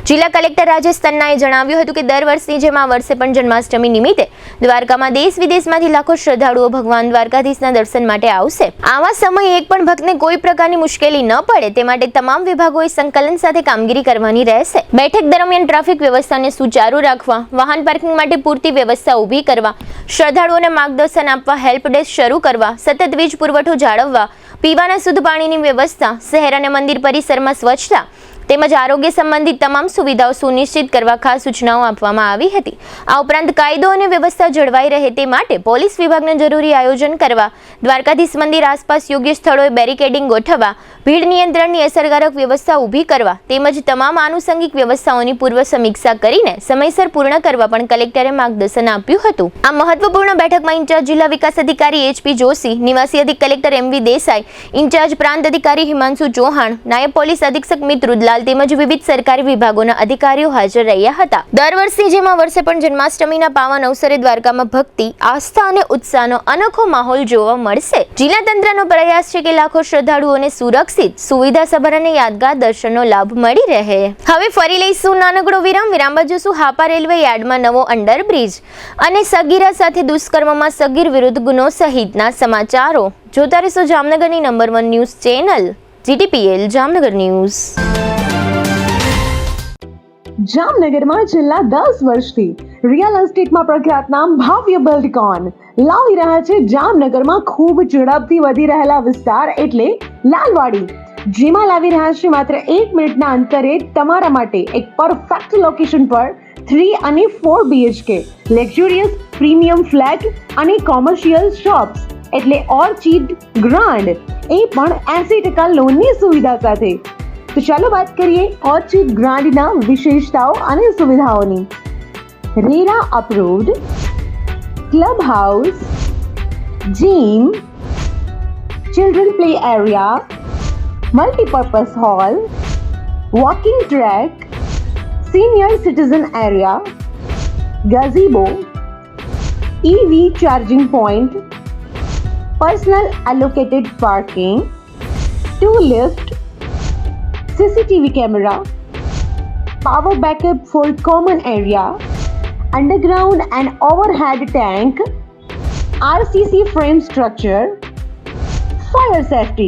જિલ્લા કલેક્ટર રાજેશ તન્નાએ જણાવ્યું હતું કે દર વર્ષની જેમ આ વર્ષે પણ જન્માષ્ટમી નિમિત્તે દ્વારકામાં દેશ વિદેશમાંથી લાખો શ્રદ્ધાળુઓ ભગવાન દ્વારકાધીશના દર્શન માટે આવશે. આવા સમયે એક પણ ભક્તને કોઈ પ્રકારની મુશ્કેલી ન પડે તે માટે તમામ વિભાગોએ સંકલન સાથે કામગીરી કરવાની રહેશે. બેઠક દરમિયાન ટ્રાફિક વ્યવસ્થાને સુચારુ રાખવા, વાહન પાર્કિંગ માટે પૂરતી વ્યવસ્થા ઊભી કરવા, શ્રદ્ધાળુઓને માર્ગદર્શન આપવા હેલ્પ ડેસ્ક શરૂ કરવા, સતત વીજ પુરવઠો જાળવવા, પીવાના શુદ્ધ પાણીની વ્યવસ્થા, શહેર અને મંદિર પરિસરમાં સ્વચ્છતા તેમજ આરોગ્ય સંબંધિત તમામ સુવિધાઓ સુનિશ્ચિત કરવા ખાસ સૂચનાઓ આપવામાં આવી હતી. આ ઉપરાંત કાયદો અને વ્યવસ્થા જળવાઈ રહે તે માટે પોલીસ વિભાગને જરૂરી આયોજન કરવા, દ્વારકાધીશ મંદિર આસપાસ યોગ્ય સ્થળોએ બેરિકેડિંગ ગોઠવવા, ભીડ નિયંત્રણની અસરકારક વ્યવસ્થા ઊભી કરવા તેમજ તમામ આનુષંગિક વ્યવસ્થાઓની પૂર્વ સમીક્ષા કરીને સમયસર પૂર્ણ કરવા પણ કલેક્ટરે માર્ગદર્શન આપ્યું હતું. આ મહત્વપૂર્ણ બેઠકમાં ઇન્ચાર્જ જિલ્લા વિકાસ અધિકારી HP જોશી, નિવાસી અધિક કલેક્ટર MV દેસાઈ, ઇન્ચાર્જ પ્રાંત અધિકારી હિમાંશુ ચૌહાણ, નાયબ પોલીસ અધિક્ષક મિત્ર રુદલાલ તેમજ વિવિધ સરકારી વિભાગોના અધિકારીઓ હાજર રહ્યા હતા. દર વર્ષની જેમ આ વર્ષે પણ જન્માષ્ટમીના પાવન અવસરે દ્વારકામાં ભક્તિ, આસ્થા અને ઉત્સાહનો અનોખો માહોલ જોવા મળશે. જિલ્લા તંત્રનો પ્રયાસ છે કે લાખો શ્રદ્ધાળુઓને સુરક્ષિત, સુવિધાસભર અને યાદગાર દર્શનનો લાભ મળી રહે. હવે ફરી લઈશું નાનકડો વિરામ બાદ જોશું હાપા રેલવે યાર્ડમાં નવો અંડરબ્રિજ અને સગીરા સાથે દુષ્કર્મમાં સગીર વિરુદ્ધ ગુનો સહિતના સમાચારો. જોતા રહેશો જામનગરની number 1 news channel GTPL Jamnagar news. જામનગરમાં છેલ્લા 10 વર્ષથી રિયલ એસ્ટેટમાં પ્રખ્યાત નામ ભવ્ય બિલ્ડકોન લાવી રહ્યા છે જામનગરમાં ખૂબ ઝડપથી વધી રહેલા વિસ્તાર એટલે લાલવાડી, જેમાં લાવી રહ્યા છે માત્ર 1 મિનિટના અંતરે તમારા માટે એક પરફેક્ટ લોકેશન પર 3 અને 4 BHK લક્ઝુરિયસ પ્રીમિયમ ફ્લેટ અને કોમર્શિયલ શોપ્સ એટલે ઓર્ચિડ ગ્રાન્ડ, એ પણ 80% લોનની સુવિધા સાથે. તો ચાલો વાત કરીએ ઓર્ચિડ ગ્રાન્ડના વિશેષતાઓ અને સુવિધાઓની. RERA approved, club house, gym, children play area, multipurpose hall, walking track, senior citizen area, gazebo, EV charging point, personal allocated parking, 2 lift, CCTV camera, power backup for common area, underground and overhead tank, RCC frame structure, fire safety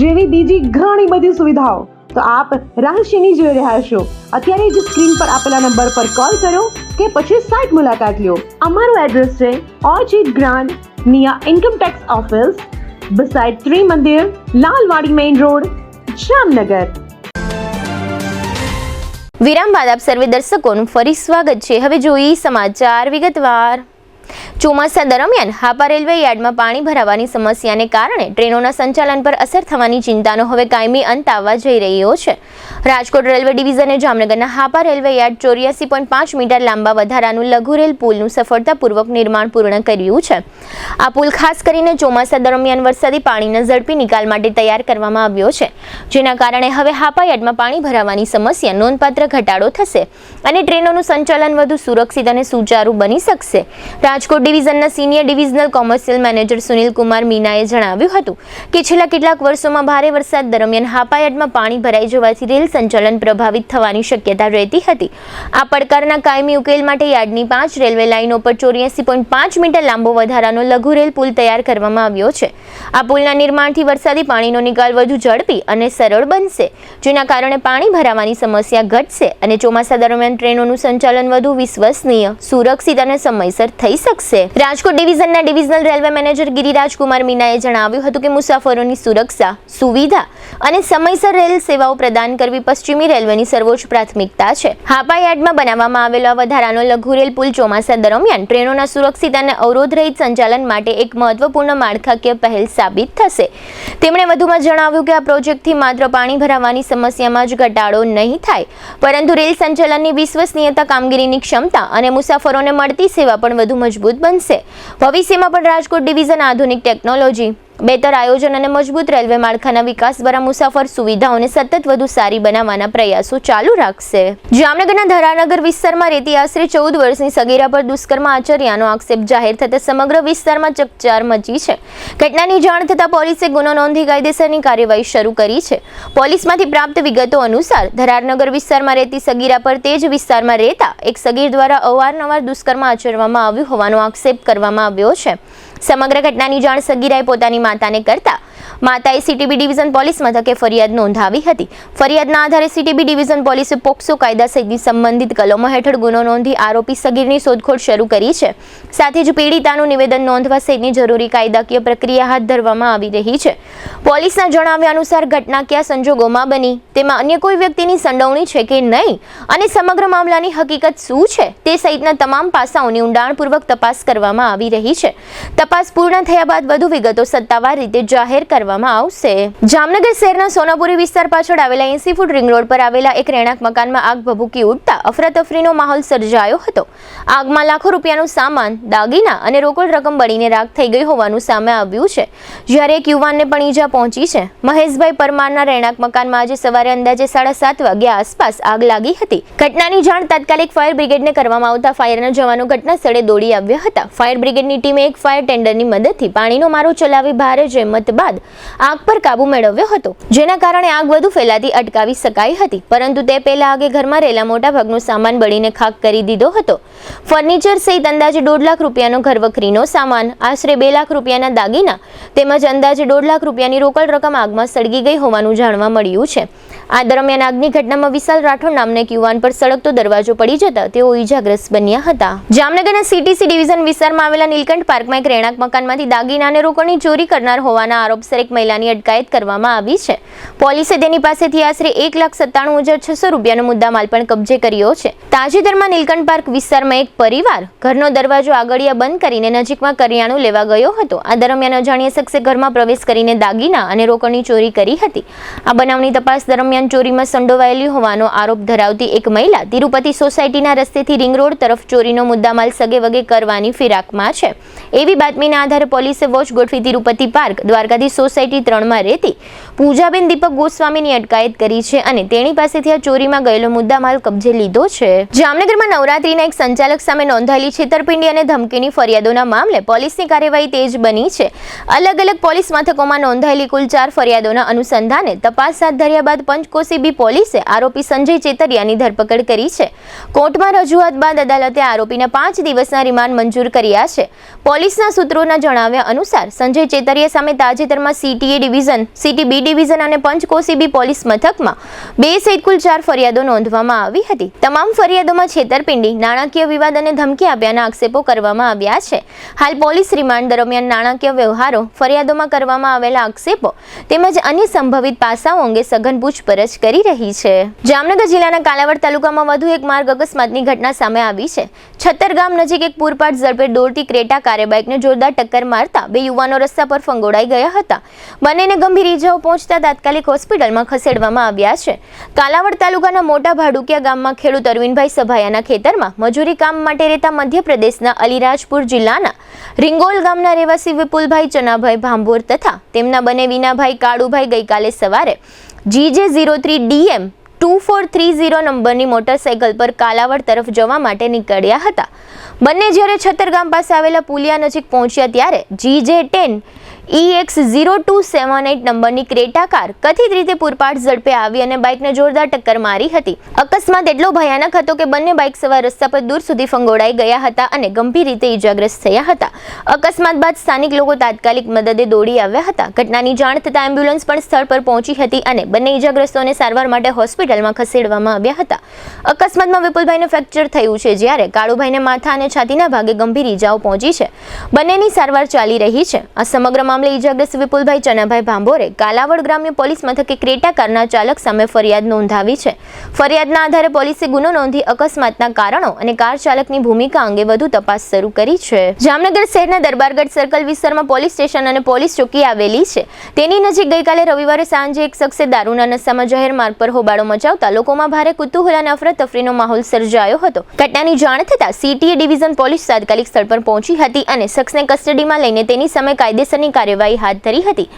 જેવી બીજી ઘણી બધી સુવિધાઓ તો આપ રહસ્યની જોઈ રહ્યા છો. અત્યારે જ સ્ક્રીન પર આપેલા નંબર પર કોલ કરો કે પછી સાઇટ મુલાકાત લો. અમારું એડ્રેસ છે orchid grand near income tax office, beside Trimandir, Lalwadi main road, Jamnagar. વિરામ બાદ આપ સર્વે દર્શકોનું ફરી સ્વાગત છે. હવે જોઈએ સમાચાર વિગતવાર. ચોમાસા દરમિયાન હાપા રેલવે યાર્ડમાં પાણી ભરાવાની સમસ્યાને કારણે ટ્રેનોના સંચાલન પર અસર થવાની ચિંતાનો હવે કાયમી અંત આવવા જઈ રહ્યો છે. રાજકોટ રેલવે ડિવિઝને જામનગરના હાપા રેલવે યાર્ડ 84.5 મીટર લાંબા વધારાનું લઘુ રેલ પુલનું સફળતાપૂર્વક નિર્માણ પૂર્ણ કર્યું છે. આ પુલ ખાસ કરીને ચોમાસા દરમિયાન વરસાદી પાણીના ઝડપી નિકાલ માટે તૈયાર કરવામાં આવ્યો છે, જેના કારણે હવે હાપા યાર્ડમાં પાણી ભરાવાની સમસ્યા નોંધપાત્ર ઘટાડો થશે અને ટ્રેનોનું સંચાલન વધુ સુરક્ષિત અને સુચારુ બની શકશે. રાજકોટ ડિવિઝનના senior divisional commercial manager Sunil Kumar મીનાએ જણાવ્યું હતું કે છેલ્લા કેટલાક વર્ષોમાં ભારે વરસાદ દરમિયાન હાપા યાર્ડમાં પાણી ભરાઈ જવાથી રેલ સંચાલન પ્રભાવિત થવાની શક્યતા રહેતી હતી. આ પડકારના કાયમી ઉકેલ માટે યાર્ડની 5 રેલવે લાઇનો પર 84.5 મીટર લાંબો વધારાનો લઘુ રેલ પુલ તૈયાર કરવામાં આવ્યો છે. આ પુલના નિર્માણથી વરસાદી પાણીનો નિકાલ વધુ ઝડપી અને સરળ બનશે, જેના કારણે પાણી ભરાવાની સમસ્યા ઘટશે અને ચોમાસા દરમિયાન ટ્રેનોનું સંચાલન વધુ વિશ્વસનીય, સુરક્ષિત અને સમયસર થઈ શકશે. રાજકોટ ડિવિઝનના divisional railway manager Giriraj Kumar મીનાએ જણાવ્યું હતું કે મુસાફરોની સુરક્ષા, સુવિધા અને સમયસર રેલ સેવાઓ પ્રદાન કરવી પશ્ચિમી રેલવેની સર્વોચ્ચ પ્રાથમિકતા છે. હાપા યાર્ડમાં બનાવવામાં આવેલો વધારાનો લઘુ રેલ પુલ ચોમાસા દરમિયાન ટ્રેનોના સુરક્ષિત અને અવરોધરહિત સંચાલન માટે એક મહત્વપૂર્ણ માળખાકીય પહેલ સાબિત થશે. તેમણે વધુમાં જણાવ્યું કે આ પ્રોજેક્ટથી માત્ર પાણી ભરાવાની સમસ્યામાં જ ઘટાડો નહીં થાય, પરંતુ રેલ સંચાલનની વિશ્વસનીયતા, કામગીરીની ક્ષમતા અને મુસાફરોને મળતી સેવા પણ વધુ મજબૂત બનશે. ભવિષ્યમાં પણ રાજકોટ ડિવિઝન આધુનિક ટેકનોલોજી, બેહતર આયોજન અને મજબૂત રેલવે માળખાના વિકાસ દ્વારા મુસાફર સુવિધાઓને સતત વધુ સારી બનાવવાના પ્રયાસો ચાલુ રાખશે. જામનગરના ધરાનગર વિસ્તારમાં રહેતી આશરે 14 વર્ષની સગીરા પર દુષ્કર્મ આચર્યાનો આક્ષેપ જાહેર થતા સમગ્ર વિસ્તારમાં ચકચાર મચી છે. ઘટનાની જાણ થતાં પોલીસે ગુનો નોંધી કાયદેસરની કાર્યવાહી શરૂ કરી છે. પોલીસમાંથી પ્રાપ્ત વિગતો અનુસાર ધરાનગર વિસ્તારમાં રહેતી સગીરા પર તે જ વિસ્તારમાં રહેતા એક સગીર દ્વારા અવારનવાર દુષ્કર્મ આચરવામાં આવ્યું હોવાનો આક્ષેપ કરવામાં આવ્યો છે. સમગ્ર ઘટનાની જાણ સગીરાએ પોતાની માતાને કરતા માતાએ સીટીબી ડિવિઝન પોલીસ મથકે ફરિયાદ નોંધાવી હતી. ફરિયાદના આધારે સીટીબી ડિવિઝન પોલીસે પોક્સો કાયદા સહિતની સંબંધિત કલમો હેઠળ ગુનો નોંધી આરોપી સગીરની શોધખોળ શરૂ કરી છે. સાથે જ પીડિતાનું નિવેદન નોંધવા સહિતની જરૂરી કાયદાકીય પ્રક્રિયા હાથ ધરવામાં આવી રહી છે. પોલીસના જણાવ્યા અનુસાર ઘટના કયા સંજોગોમાં બની, તેમાં અન્ય કોઈ વ્યક્તિની સંડોવણી છે કે નહીં અને સમગ્ર મામલાની હકીકત શું છે તે સહિતના તમામ પાસાઓની ઊંડાણપૂર્વક તપાસ કરવામાં આવી રહી છે. તપાસ પૂર્ણ થયા બાદ વધુ વિગતો સત્તાવાર રીતે જાહેર કરવામાં આવશે. જામનગર શહેરના સોનાપુરી વિસ્તાર પાછળ આવેલા 80 ફૂટ રિંગ રોડ પર આવેલા એક રહેણાંક મકાનમાં આગ ભભૂકી ઉઠતા અફરાતફરીનો માહોલ સર્જાયો હતો. આગમાં લાખો રૂપિયાનું સામાન, દાગીના અને રોકડ રકમ બળીને રાખ થઈ ગઈ હોવાનું સામે આવ્યું છે, જ્યારે એક યુવાનને પણ ઈજા પહોંચી છે. મહેશભાઈ પરમારના રહેણાંક મકાનમાં આજે સવારે અંદાજે 7:30 વાગ્યા આસપાસ આગ લાગી હતી. ઘટનાની જાણ તાત્કાલિક ફાયર બ્રિગેડને કરવામાં આવતા ફાયરના જવાનો ઘટના સ્થળે દોડી આવ્યા હતા. ફાયર બ્રિગેડની ટીમે એક ફાયર ટેન્ડરની મદદથી પાણીનો મારો ચલાવી ભારે જહેમત બાદ આગ પર કાબુ મેળવ્યો હતો, જેના કારણે આગ વધુ ફેલાતી અટકાવી શકાઈ હતી. પરંતુ તે પહેલા આગે ઘરમાં રહેલા મોટા ભાગનો સામાન બળીને ખાક કરી દીધો હતો. ફર્નિચર સહિત અંદાજે 1.5 લાખ રૂપિયાનો ઘરવખરીનો સામાન, આશરે 2 લાખ રૂપિયાના દાગીના તેમજ અંદાજે 1.5 લાખ રૂપિયાની રોકડ રકમ આગમાં સળગી ગઈ હોવાનું જાણવા મળ્યું છે. આ દરમિયાન આગની ઘટનામાં વિશાલ રાઠોડ નામના એક યુવાન પર સળગતો દરવાજો પડી જતા તેઓ ઈજાગ્રસ્ત બન્યા હતા. જામનગરના સીટીસી ડિવિઝન વિસ્તારમાં આવેલા નીલકંઠ પાર્કમાં એક રહેણાંક મકાનમાંથી દાગીના અને રોકડની ચોરી કરનાર હોવાના આરોપસર એક મહિલાની અટકાયત કરવામાં આવી છે. પોલીસે તેની પાસેથી આશરે 1,97,600 રૂપિયાનો મુદ્દામાલ પણ કબજે કર્યો છે. તાજેતરમાં નીલકંઠ પાર્ક વિસ્તારમાં એક પરિવાર ઘરનો દરવાજો આગળિયા બંધ કરીને નજીકમાં કરિયાણું લેવા ગયો હતો. આ દરમિયાન અજાણ્યા શખ્સે ઘરમાં પ્રવેશ કરીને દાગીના અને રોકડની ચોરી કરી હતી. આ બનાવની તપાસ દરમિયાન ચોરીમાં સંડોવાયેલી હોવાનો આરોપ ધરાવતી એક મહિલા તિરુપતિ સોસાયટીના રસ્તેથી રિંગ રોડ તરફ ચોરીનો મુદ્દામાલ સગે વગે કરવાની ફિરાકમાં છે. એવી બાતમીના આધારે પોલીસે વોચ ગોઠવી તિરુપતિ પાર્ક, દ્વારકાધીશ સોસાયટી 3માં રહેતી પૂજાબેન દીપક ગોસ્વામીની અટકાયત કરી છે અને તેની પાસેથી આ ચોરીમાં ગયેલો મુદ્દામાલ કબજે લીધો છે. જામનગરમાં નવરાત્રીના એક સંચાલક સામે નોંધાયેલી છેતરપિંડી અને ધમકીની ફરિયાદોના મામલે પોલીસની કાર્યવાહી તેજ બની છે. અલગ અલગ પોલીસ મથકોમાં નોંધાયેલી કુલ 4 ફરિયાદોના અનુસંધાને તપાસ હાથ ધર્યા બાદ પંચકોશી પોલીસે આરોપી સંજય ચેતરિયાની ધરપકડ કરી છે. કોર્ટમાં રજૂઆત બાદ અદાલતે આરોપીને 5 દિવસના રિમાન્ડ મંજૂર કર્યા છે. પોલીસના સૂત્રોના જણાવ્યા અનુસાર સંજય ચેતરિયા સામે તાજેતરમાં સીટીએ ડિવિઝન, સિટી બી ડિવિઝન અને પંચકોશી બી પોલીસ મથકમાં 2 સહિત કુલ 4 ફરિયાદો નોંધવામાં આવી હતી. તમામ ફરિયાદોમાં છેતરપિંડી, નાણાકીય વિવાદ અને ધમકી આપ્યાના આક્ષેપો કરવામાં આવ્યા છે. હાલ પોલીસ રિમાન્ડ દરમિયાન નાણાકીય વ્યવહારો, ફરિયાદોમાં કરવામાં આવેલા આક્ષેપો તેમજ અન્ય સંભવિત પાસાઓ અંગે સઘન પૂછપરછ કરી રહી છે. જામનગર જિલ્લાના કાલાવડ તાલુકામાં વધુ એક માર્ગ અકસ્માતની ઘટના સામે આવી છે. છત્તર ગામ નજીક એક પૂરપાટ ઝડપે દોડતી ક્રેટા કારે બાઇકને જોરદાર ટક્કર મારતા 2 યુવાનો રસ્તા પર ફંગોળાઈ ગયા હતા. બંનેને ગંભીર ઈજાઓ પહોંચતા તાત્કાલિક હોસ્પિટલમાં ખસેડવામાં આવ્યા છે. કાલાવડ તાલુકાના મોટા ભાડુકિયા ગામમાં ખેડૂત અરવિંદભાઈ સભાયાના ખેતરમાં મજૂરી કામ માટે રહેતા મધ્યપ્રદેશના અલીરાજપુર જિલ્લાના રીંગોલ ગામના રહેવાસી વિપુલભાઈ ચનાભાઈ ભાંભોર તથા તેમના બંને વિનાભાઈ કાળુભાઈ ગઈકાલે સવારે GJ03DM 2430 નંબરની મોટરસાઇકલ પર કાલાવડ તરફ જવા માટે નીકળ્યા હતા. બંને જ્યારે છત્તરગામ પાસે આવેલા પુલિયા નજીક પહોંચ્યા ત્યારે GJ10 EX0278 નંબરની ક્રેટા કાર કથિત રીતે પૂરપાટ ઝડપે આવી અને બાઇકને જોરદાર ટક્કર મારી હતી. અકસ્માત એટલો ભયાનક હતો કે બંને બાઇક સવાર રસ્તા પર દૂર સુધી ફંગોળાઈ ગયા હતા અને ગંભીર રીતે ઈજાગ્રસ્ત થયા હતા. અકસ્માત બાદ સ્થાનિક લોકો તાત્કાલિક મદદે દોડી આવ્યા હતા. ઘટનાની જાણ થતાં એમ્બ્યુલન્સ પણ સ્થળ પર પહોંચી હતી અને બંને ઈજાગ્રસ્તોને સારવાર માટે હોસ્પિટલમાં ખસેડવામાં આવ્યા હતા. અકસ્માતમાં વિપુલભાઈને ફ્રેક્ચર થયું છે જ્યારે કાળુભાઈને માથા અને છાતીના ભાગે ગંભીર ઈજાઓ પહોંચી છે. બંનેની સારવાર ચાલી રહી છે. આ સમગ્ર મામલે ઈજાગ્રસ્ત વિપુલભાઈ ચનાભાઈ ભાંભોરે કાલાવડ ગ્રામ્ય પોલીસ મથકે ક્રેટા કારના ચાલક સામે ફરિયાદ નોંધાવી છે. ફરિયાદના આધારે પોલીસે ગુનો નોંધી અકસ્માતના કારણો અને કાર ચાલકની ભૂમિકા અંગે વધુ તપાસ શરૂ કરી છે. જામનગર શહેરના દરબારગઢ સર્કલ વિસ્તારમાં પોલીસ સ્ટેશન અને પોલીસ ચોકી આવેલી છે. તેની નજીક ગઈકાલે રવિવારે સાંજે એક શખ્સે દારૂના નશામાં જાહેર માર્ગ પર હોબાળો મચાવતા લોકોમાં ભારે કુતૂહલ અને અફરાતફરીનો માહોલ સર્જાયો હતો. ઘટનાની જાણ થતાં સીટીએ ડિવિઝન પોલીસ તાત્કાલિક સ્થળ પર પહોંચી હતી અને શખ્સને કસ્ટડીમાં લઈને તેની સામે કાયદેસરની કાર્યવાહી હાથ ધરી હતી.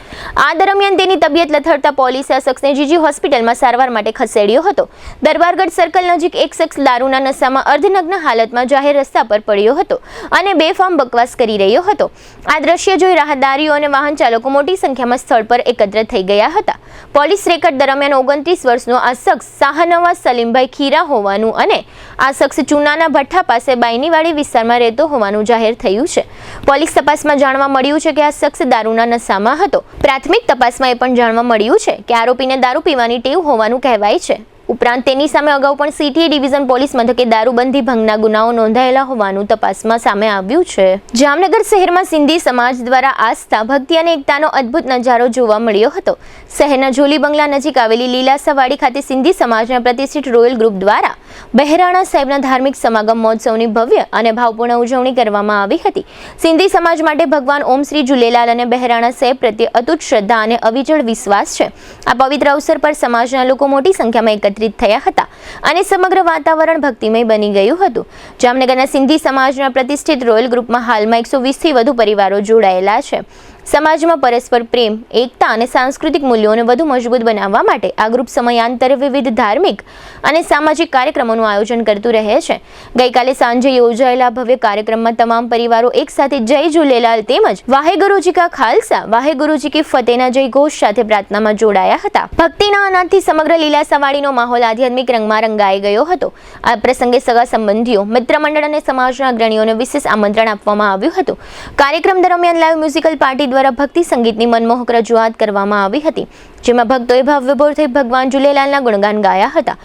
આ દરમિયાન તેની તબિયત લથડતા પોલીસે આ શખ્સને જીજી હોસ્પિટલમાં સારવાર માટે ખસેડ્યો હતો. દરબારગઢ સર્કલ નજીક એક શખ્સ દારૂના નશામાં અર્ધનગ્ન હાલતમાં જાહેર રસ્તા પર પડ્યો હતો અને બેફામ બકવાસ કરી રહ્યો હતો. આ દ્રશ્ય જોઈ રાહદારીઓ અને વાહન ચાલકો મોટી સંખ્યામાં સ્થળ પર એકત્ર થઈ ગયા હતા. પોલીસ રેકર્ડ દરમિયાન 29 વર્ષનો આ શખ્સ શાહનવાઝ સલીમભાઈ ખીરા હોવાનું અને આ શખ્સ ચૂનાના ભઠ્ઠા પાસે બાયનીવાડી વિસ્તારમાં રહેતો હોવાનું જાહેર થયું છે. પોલીસ તપાસમાં જાણવા મળ્યું છે કે આ શખ્સ દારૂના નશામાં હતો. પ્રાથમિક તપાસમાં એ પણ જાણવા મળ્યું છે કે આરોપીને દારૂ પીવાની ટેવ હોવાનું કહેવાય છે. ઉપરાંત તેની સામે અગાઉ પણ સીટીએ ડિવિઝન પોલીસ મથકે દારૂબંધી ભંગના ગુનાઓ નોંધાયેલા હોવાનું તપાસમાં સામે આવ્યું છે. જામનગર શહેરમાં સિંધી સમાજ દ્વારા આસ્થા, ભક્તિ અને એકતાનો અદ્ભુત નજારો જોવા મળ્યો હતો. શહેરના જોલી બંગલા નજીક આવેલી લીલાસાવાડી ખાતે સિંધી સમાજના પ્રતિષ્ઠિત રોયલ ગ્રુપ દ્વારા બહેરાણા સાહેબના ધાર્મિક સમાગમ મહોત્સવની ભવ્ય અને ભાવપૂર્ણ ઉજવણી કરવામાં આવી હતી. સિંધી સમાજ માટે ભગવાન ઓમ શ્રી ઝૂલેલાલ અને બહેરાણા સાહેબ પ્રત્યે અતૂટ શ્રદ્ધા અને અવિચળ વિશ્વાસ છે. આ પવિત્ર અવસર પર સમાજના લોકો મોટી સંખ્યામાં એકત્રિત થયા હતા અને સમગ્ર વાતાવરણ ભક્તિમય બની ગયું હતું. જામનગરના સિંધી સમાજના પ્રતિષ્ઠિત રોયલ ગ્રુપમાં હાલમાં 120થી વધુ પરિવારો જોડાયેલા છે. સમાજમાં પરસ્પર પ્રેમ, એકતા અને સાંસ્કૃતિક મૂલ્યોને વધુ મજબૂત બનાવવા માટે આ ગ્રુપ સમયાંતરે વિવિધ ધાર્મિક અને સામાજિક કાર્યક્રમોનું આયોજન કરતું રહે છે. ગઈકાલે સાંજે યોજાયેલા ભવ્ય કાર્યક્રમમાં તમામ પરિવારો એકસાથે જય ઝૂલેલાલ તેમજ વાહેગુરુજી કા ખાલસા, વાહેગુરુજી કી ફતેહના જય ઘોષ સાથે પ્રાર્થનામાં જોડાયા હતા. ભક્તિના અનાદથી સમગ્ર લીલાસવાડીનો માહોલ આધ્યાત્મિક રંગમાં રંગાઈ ગયો હતો. આ પ્રસંગે સગા સંબંધીઓ, મિત્ર મંડળ અને સમાજના અગ્રણીઓને વિશેષ આમંત્રણ આપવામાં આવ્યું હતું. કાર્યક્રમ દરમિયાન લાઈવ મ્યુઝિકલ પાર્ટી દ્વારા ભક્તિ સંગીતની મનમોહક રજૂઆત કરવામાં આવી હતી, જેમાં ભક્તોએ ભાવવિભોર થઈ ભગવાન ઝૂલેલાલના ગુણગાન ગાયા હતા.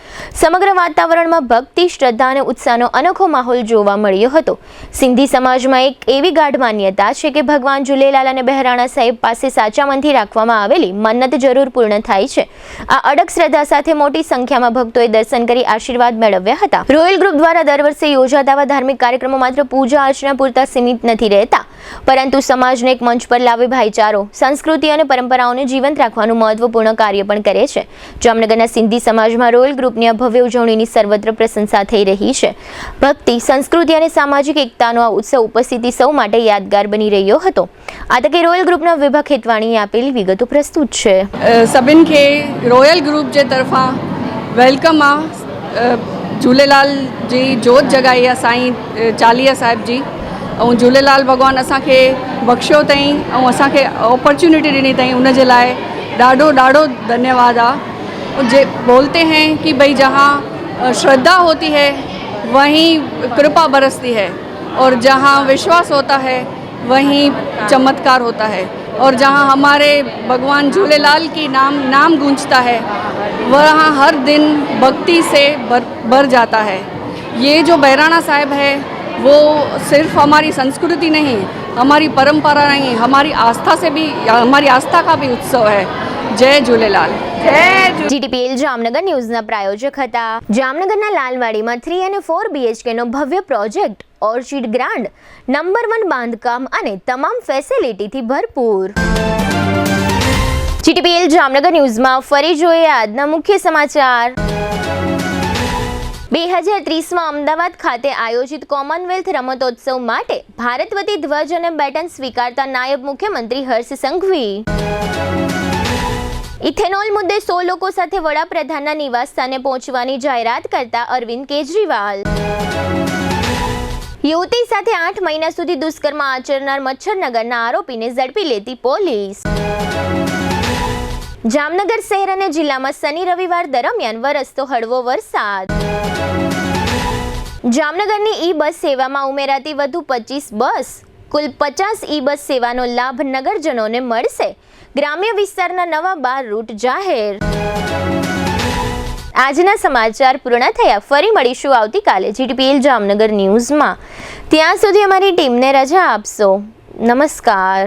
સમગ્ર વાતાવરણમાં ભક્તિ, શ્રદ્ધા અને ઉત્સાહનો અનોખો માહોલ જોવા મળ્યો હતો. સિંધી સમાજમાં એક એવી ગાઢ માન્યતા છે કે ભગવાન ઝૂલેલાલ અને બહેરાણા સાહેબ પાસે સાચા મનથી રાખવામાં આવેલી મન્નત જરૂર પૂર્ણ થાય છે. આ અડગ શ્રદ્ધા સાથે મોટી સંખ્યામાં ભક્તોએ દર્શન કરી આશીર્વાદ મેળવ્યા હતા. રોયલ ગ્રુપ દ્વારા દર વર્ષે યોજાતા આવા ધાર્મિક કાર્યક્રમો માત્ર પૂજા અર્ચના પૂરતા સીમિત નથી રહેતા, પરંતુ સમાજને એક મંચ પર લાવી ભાઈચારો, સંસ્કૃતિ અને પરંપરાઓને જીવંત રાખવાનું મહત્વપૂર્ણ કાર્ય પણ કરે છે. જામનગરના સિંધી સમાજમાં રોયલ ગ્રુપની આ ભવ્ય ઉજવણીની સર્વત્ર પ્રશંસા થઈ રહી છે. ભક્તિ, સંસ્કૃતિ અને સામાજિક એકતાનો આ ઉત્સવ ઉપસ્થિતિ સૌ માટે યાદગાર બની રહ્યો હતો. આ તકે રોયલ ગ્રુપના વિભાગ હેતવાણીએ આપેલી વિગતો પ્રસ્તુત છે. सभिनि खे रॉयल ग्रुप जे तरफ़ां वेलकम आहे. झूलेलाल जी जोत जॻाई आहे साईं चालीहा साहिब जी, ऐं झूलेलाल भॻवानु असांखे बख़्शियो अथई ऐं असांखे ऑपॉर्चुनिटी ॾिनी अथई, उन जे लाइ ॾाढो ॾाढो धन्यवाद आहे. जे बोलते हैं कि भाई जहाँ श्रद्धा होती है वहीं कृपा बरसती है और जहाँ विश्वास होता है वहीं चमत्कार होता है और जहाँ हमारे भगवान झूलेलाल की नाम गूंजता है वहाँ हर दिन भक्ति से भर जाता है। ये जो बहराना साहिब है वो सिर्फ हमारी संस्कृति नहीं, हमारी परंपरा नहीं, हमारी आस्था से भी, हमारी आस्था का भी उत्सव है। जय झूलेलाल। GTPL જામનગર ન્યૂઝના પ્રાયોજક હતા। જામનગરના લાલવાડીમાં 3 અને 4 BHK નો ભવ્ય પ્રોજેક્ટ ઓર્ચિડ ગ્રાન્ડ નંબર 1 બાંધકામ અને તમામ ફેસિલિટીથી ભરપૂર। GTPL જામનગર ન્યૂઝમાં ફરી જોઈએ આજના મુખ્ય સમાચાર। 2030માં અમદાવાદ ખાતે આયોજિત કોમનવેલ્થ રમતોત્સવ માટે ભારત વતી ધ્વજ અને બેટન સ્વીકારતા નાયબ મુખ્યમંત્રી હર્ષ સંઘવી। ઇથેનોલ મુદ્દે 100 લોકો સાથે વડાપ્રધાનના નિવાસસ્થાને પહોંચવાની જાહેરાત કરતા અરવિંદ કેજરીવાલ। યુવતી સાથે 8 મહિના સુધી દુષ્કર્મ આચરનાર મચ્છરનગરના આરોપીને ઝડપી લેતી પોલીસ। જામનગર શહેર અને જિલ્લામાં શનિ રવિવાર દરમિયાન વરસતો હળવો વરસાદ। જામનગરની ઈ બસ સેવામાં ઉમેરાતી વધુ 25 બસ, કુલ 50 ઈ બસ સેવાનો લાભ નગરજનોને મળશે। ગ્રામ્ય વિસ્તારના નવા 12 રૂટ જાહેર। આજના સમાચાર પૂર્ણ થયા। ફરી મળીશું આવતીકાલે GTPL જામનગર ન્યૂઝમાં। ત્યાં સુધી અમારી ટીમને રજા આપશો। નમસ્કાર।